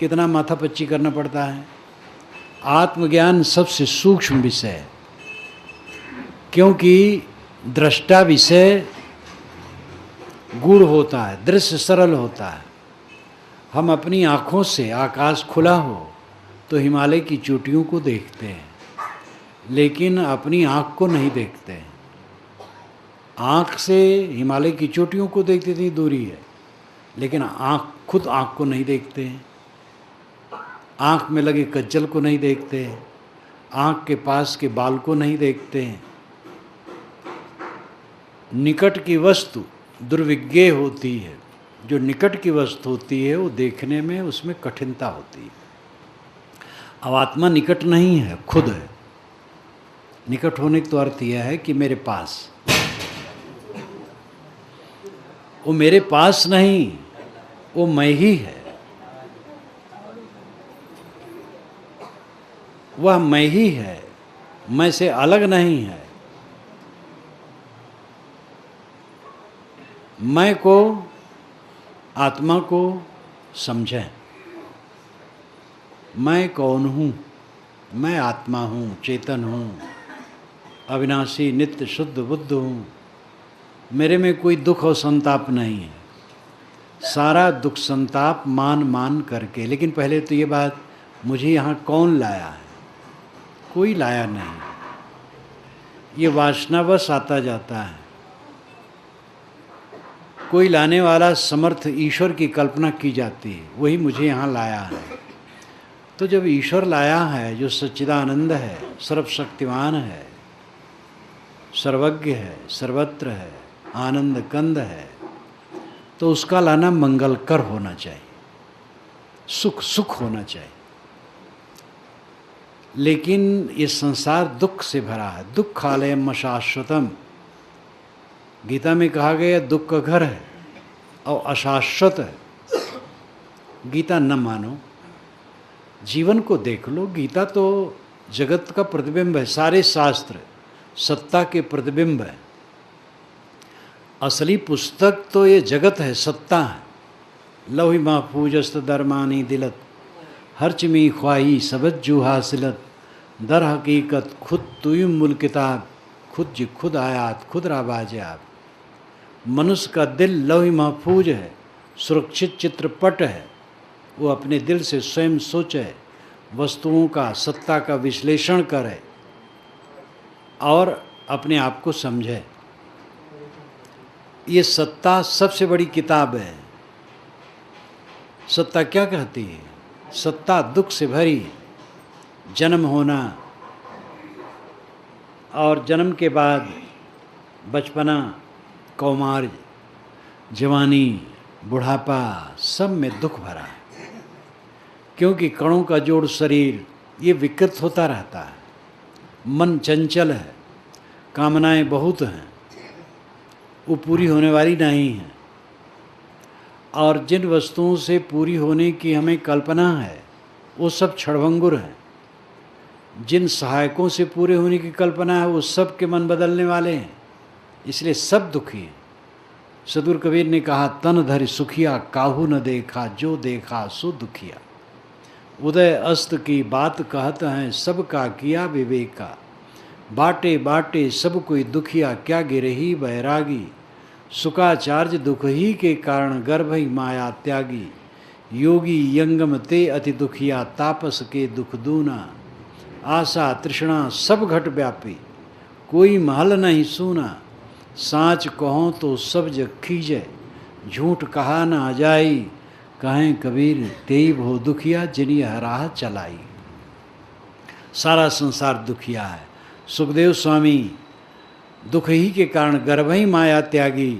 कितना माथापच्ची करना पड़ता है। आत्मज्ञान सबसे सूक्ष्म विषय है, क्योंकि दृष्टा विषय गूढ़ होता है, दृश्य सरल होता है। हम अपनी आँखों से आकाश खुला हो तो हिमालय की चोटियों को देखते हैं, लेकिन अपनी आँख को नहीं देखते हैं। आँख से हिमालय की चोटियों को देखते इतनी दूरी है, लेकिन खुद आँख को नहीं देखते हैं। आँख में लगे कज्जल को नहीं देखते हैं, आँख के पास के बाल को नहीं देखते हैं। निकट की वस्तु दुर्विज्ञेय होती है। जो निकट की वस्तु होती है वो देखने में उसमें कठिनता होती है। अब आत्मा निकट नहीं है, खुद है। निकट होने का तो अर्थ यह है कि मेरे पास, वो मेरे पास नहीं, वो मैं ही है। वह मैं ही है, मैं से अलग नहीं है। मैं को, आत्मा को समझें। मैं कौन हूँ? मैं आत्मा हूँ, चेतन हूँ, अविनाशी, नित्य, शुद्ध बुद्ध हूँ। मेरे में कोई दुख और संताप नहीं है। सारा दुख संताप मान मान करके, लेकिन पहले तो ये बात, मुझे यहाँ कौन लाया है? कोई लाया नहीं। ये वासनावश आता जाता है। कोई लाने वाला समर्थ ईश्वर की कल्पना की जाती है, वही मुझे यहाँ लाया है। तो जब ईश्वर लाया है, जो सच्चिदानंद है, सर्वशक्तिमान है, सर्वज्ञ है, सर्वत्र है, आनंद कंद है, तो उसका लाना मंगलकर होना चाहिए, सुख सुख होना चाहिए। लेकिन ये संसार दुख से भरा है। दुखालयम अशाश्वतम, गीता में कहा गया दुख का घर है और अशाश्वत है। गीता न मानो, जीवन को देख लो। गीता तो जगत का प्रतिबिंब है। सारे शास्त्र सत्ता के प्रतिबिंब है। असली पुस्तक तो ये जगत है, सत्ता है। लौहि महफूजस्त दरमानी दिलत, हरचमी ख्वाही सबज्जू हासिलत, दर हकीकत खुद तुयुम मुल किताब, खुद जी खुद आयात खुद राबाज आप। मनुष्य का दिल लौहि महफूज है, सुरक्षित चित्रपट है। वो अपने दिल से स्वयं सोचे, वस्तुओं का, सत्ता का विश्लेषण करे और अपने आप को समझे। ये सत्ता सबसे बड़ी किताब है। सत्ता क्या कहती है? सत्ता दुख से भरी, जन्म होना और जन्म के बाद बचपना, कौमार, जवानी, बुढ़ापा, सब में दुख भरा है। क्योंकि कणों का जोड़ शरीर ये विकृत होता रहता है। मन चंचल है, कामनाएं बहुत हैं, वो पूरी होने वाली नहीं हैं। और जिन वस्तुओं से पूरी होने की हमें कल्पना है वो सब क्षणभंगुर हैं। जिन सहायकों से पूरे होने की कल्पना है वो सब के मन बदलने वाले हैं, इसलिए सब दुखी हैं। सदगुरु कबीर ने कहा, तन धरि सुखिया काहू न देखा, जो देखा सो दुखिया। उदय अस्त की बात कहत हैं, सबका किया विवेका। बाटे बाटे सब कोई दुखिया, क्या गिरही बैरागी। सुखाचार्य दुख ही के कारण गर्भ ही माया त्यागी। योगी यंगम ते अति दुखिया, तापस के दुख दूना। आशा तृष्णा सब घट व्यापी, कोई महल नहीं सूना। साँच कहो तो सब जग खीजे, झूठ कहा न अजाई। कहें कबीर तेई भो दुखिया, जिनी राह चलाई। सारा संसार दुखिया है। सुखदेव स्वामी दुख ही के कारण गर्भ ही माया त्यागी,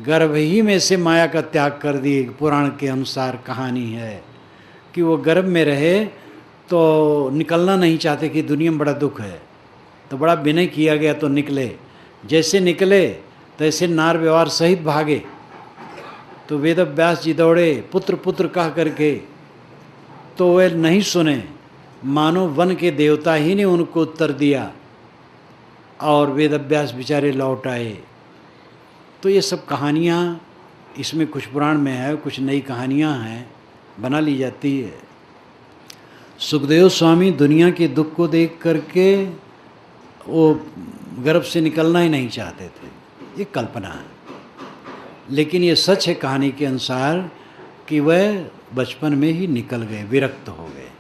गर्भ ही में से माया का त्याग कर दिए। पुराण के अनुसार कहानी है कि वो गर्भ में रहे तो निकलना नहीं चाहते कि दुनिया में बड़ा दुख है, तो बड़ा विनय किया गया तो निकले। जैसे निकले तैसे नार व्यवहार सहित भागे, तो वेद व्यास जी दौड़े पुत्र पुत्र कह करके, तो वे नहीं सुने। मानो वन के देवता ही ने उनको उत्तर दिया और वेद व्यास बेचारे लौट आए। तो ये सब कहानियाँ इसमें कुछ पुराण में है, कुछ नई कहानियाँ हैं। बना ली जाती है। सुखदेव स्वामी दुनिया के दुख को देख करके वो गर्भ से निकलना ही नहीं चाहते थे, ये कल्पना है। लेकिन ये सच है कहानी के अनुसार कि वह बचपन में ही निकल गए, विरक्त हो गए।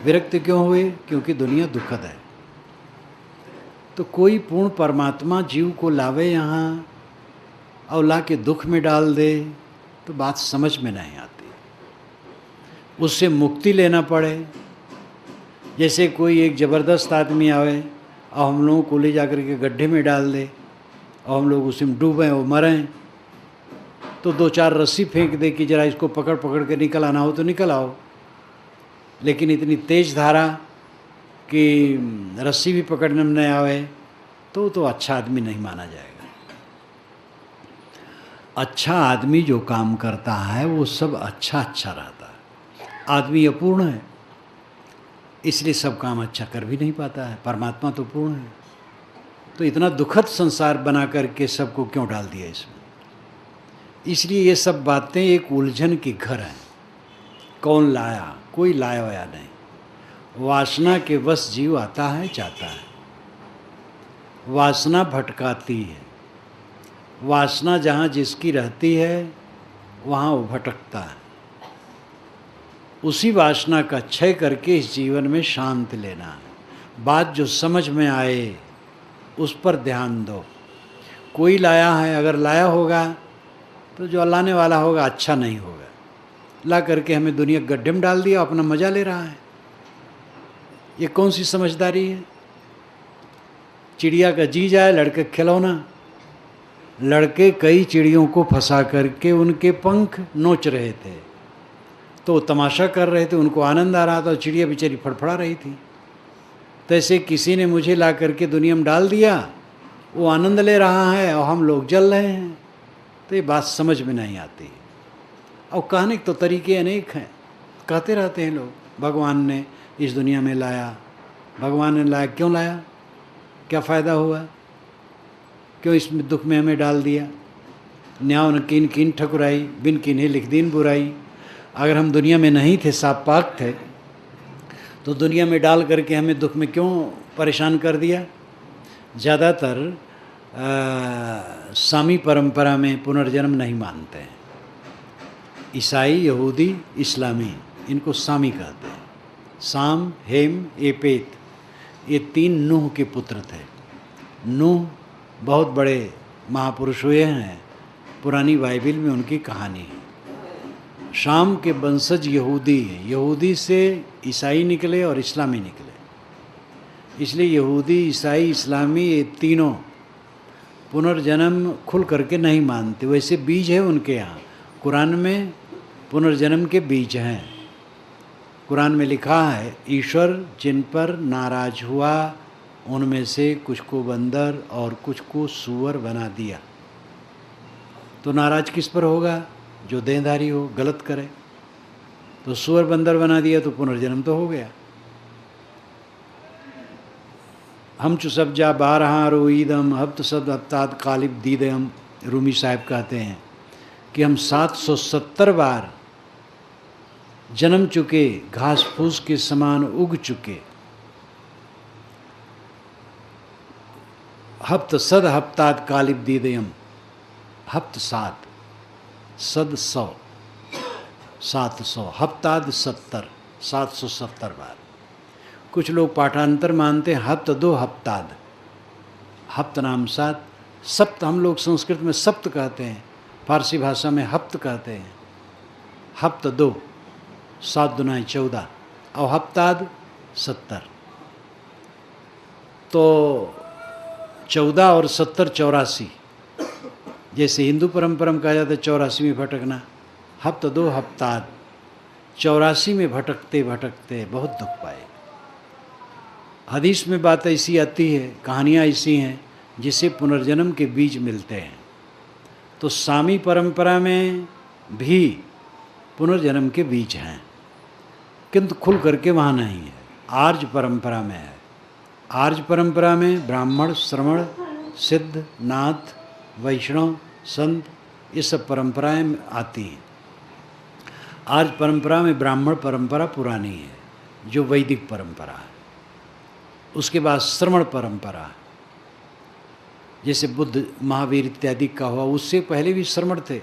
विरक्त क्यों हुए? क्योंकि दुनिया दुखद है। तो कोई पूर्ण परमात्मा जीव को लावे यहाँ और ला के दुख में डाल दे तो बात समझ में नहीं आती। उससे मुक्ति लेना पड़े। जैसे कोई एक ज़बरदस्त आदमी आवे और हम लोगों को ले जाकर के गड्ढे में डाल दे और हम लोग उसी में डूबें और मरें, तो 2-4 रस्सी फेंक दे कि ज़रा इसको पकड़ पकड़ के निकल आना हो तो निकल आओ। लेकिन इतनी तेज़ धारा कि रस्सी भी पकड़ने में नहीं आवे तो अच्छा आदमी नहीं माना जाएगा। अच्छा आदमी जो काम करता है वो सब अच्छा रहता है। आदमी अपूर्ण है, इसलिए सब काम अच्छा कर भी नहीं पाता है। परमात्मा तो पूर्ण है, तो इतना दुखद संसार बना करके सबको क्यों डाल दिया इसमें? इसलिए ये सब बातें एक उलझन की घर हैं। कौन लाया? कोई लाया हुआ नहीं। वासना के वश जीव आता है, जाता है। वासना भटकाती है। वासना जहाँ जिसकी रहती है वहाँ वो भटकता है। उसी वासना का क्षय करके इस जीवन में शांति लेना है। बात जो समझ में आए उस पर ध्यान दो। कोई लाया है, अगर लाया होगा तो जो लाने वाला होगा अच्छा नहीं होगा। ला करके हमें दुनिया गड्ढे में डाल दिया, अपना मज़ा ले रहा है। ये कौन सी समझदारी है? चिड़िया का जी जाए लड़के खिलौना। लड़के कई चिड़ियों को फंसा करके उनके पंख नोच रहे थे, तो तमाशा कर रहे थे, उनको आनंद आ रहा था, चिड़िया बेचारी फड़फड़ा रही थी। तैसे किसी ने मुझे ला करके दुनिया में डाल दिया, वो आनंद ले रहा है और हम लोग जल रहे हैं। तो ये बात समझ में नहीं आती। और कहने के तो तरीके अनेक हैं, कहते रहते हैं लोग भगवान ने इस दुनिया में लाया, भगवान ने लाया। क्यों लाया? क्या फ़ायदा हुआ? क्यों इसमें दुख में हमें डाल दिया? न्याव न कीन कीन ठकुराई, बिन कीन्हे लिख दीन बुराई। अगर हम दुनिया में नहीं थे, साफ पाक थे, तो दुनिया में डाल करके हमें दुख में क्यों परेशान कर दिया? ज़्यादातर सामी परंपरा में पुनर्जन्म नहीं मानते हैं। ईसाई, यहूदी, इस्लामी, इनको सामी कहते हैं। साम, हेम, एपेत, ये 3 नूह के पुत्र थे। नूह बहुत बड़े महापुरुष हुए हैं, पुरानी बाइबिल में उनकी कहानी है। शाम के वंशज यहूदी हैं, यहूदी से ईसाई निकले और इस्लामी निकले। इसलिए यहूदी, ईसाई, इस्लामी ये तीनों पुनर्जन्म खुल करके नहीं मानते। वैसे बीज है उनके यहाँ, कुरान में पुनर्जन्म के बीज हैं। कुरान में लिखा है, ईश्वर जिन पर नाराज हुआ उनमें से कुछ को बंदर और कुछ को सूअर बना दिया। तो नाराज किस पर होगा? जो देहधारी हो, गलत करे। तो सूअर बंदर बना दिया तो पुनर्जन्म तो हो गया। हम चु सब जा बारहा रोईदम हफ्त सद हफ्ताद कालिब दीदम। रूमी साहब कहते हैं कि हम 770 बार जन्म चुके, घास फूस के समान उग चुके। हफ्त सद हफ्ताद कालिब दीदयम, हफ्त 7, सद 100, 700, हफ्ताद 70, 770 बार। कुछ लोग पाठांतर मानते हैं हफ्त 2 हफ्ताद, हफ्त नाम 7, सप्त हम लोग संस्कृत में सप्त कहते हैं, फारसी भाषा में हफ्त कहते हैं। हफ्त 2, 7 दुनाई 14 और हफ्ताद 70। तो 14 और 70 84। जैसे हिंदू परंपरा में कहा जाता है 84 में भटकना। हफ्त 2 हफ्ताद 84 में भटकते भटकते बहुत दुख पाए। हदीस में बात ऐसी आती है, कहानियाँ ऐसी हैं जिससे पुनर्जन्म के बीज मिलते हैं। तो सामी परंपरा में भी पुनर्जन्म के बीज हैं, किंतु खुल करके वहाँ नहीं है। आर्य परंपरा में है। आर्य परंपरा में ब्राह्मण, श्रमण, सिद्ध, नाथ, वैष्णव, संत, ये सब परंपराएं आती हैं। आज परंपरा में ब्राह्मण परंपरा पुरानी है, जो वैदिक परंपरा है। उसके बाद श्रमण परंपरा, जैसे बुद्ध महावीर इत्यादि का हुआ, उससे पहले भी श्रमण थे।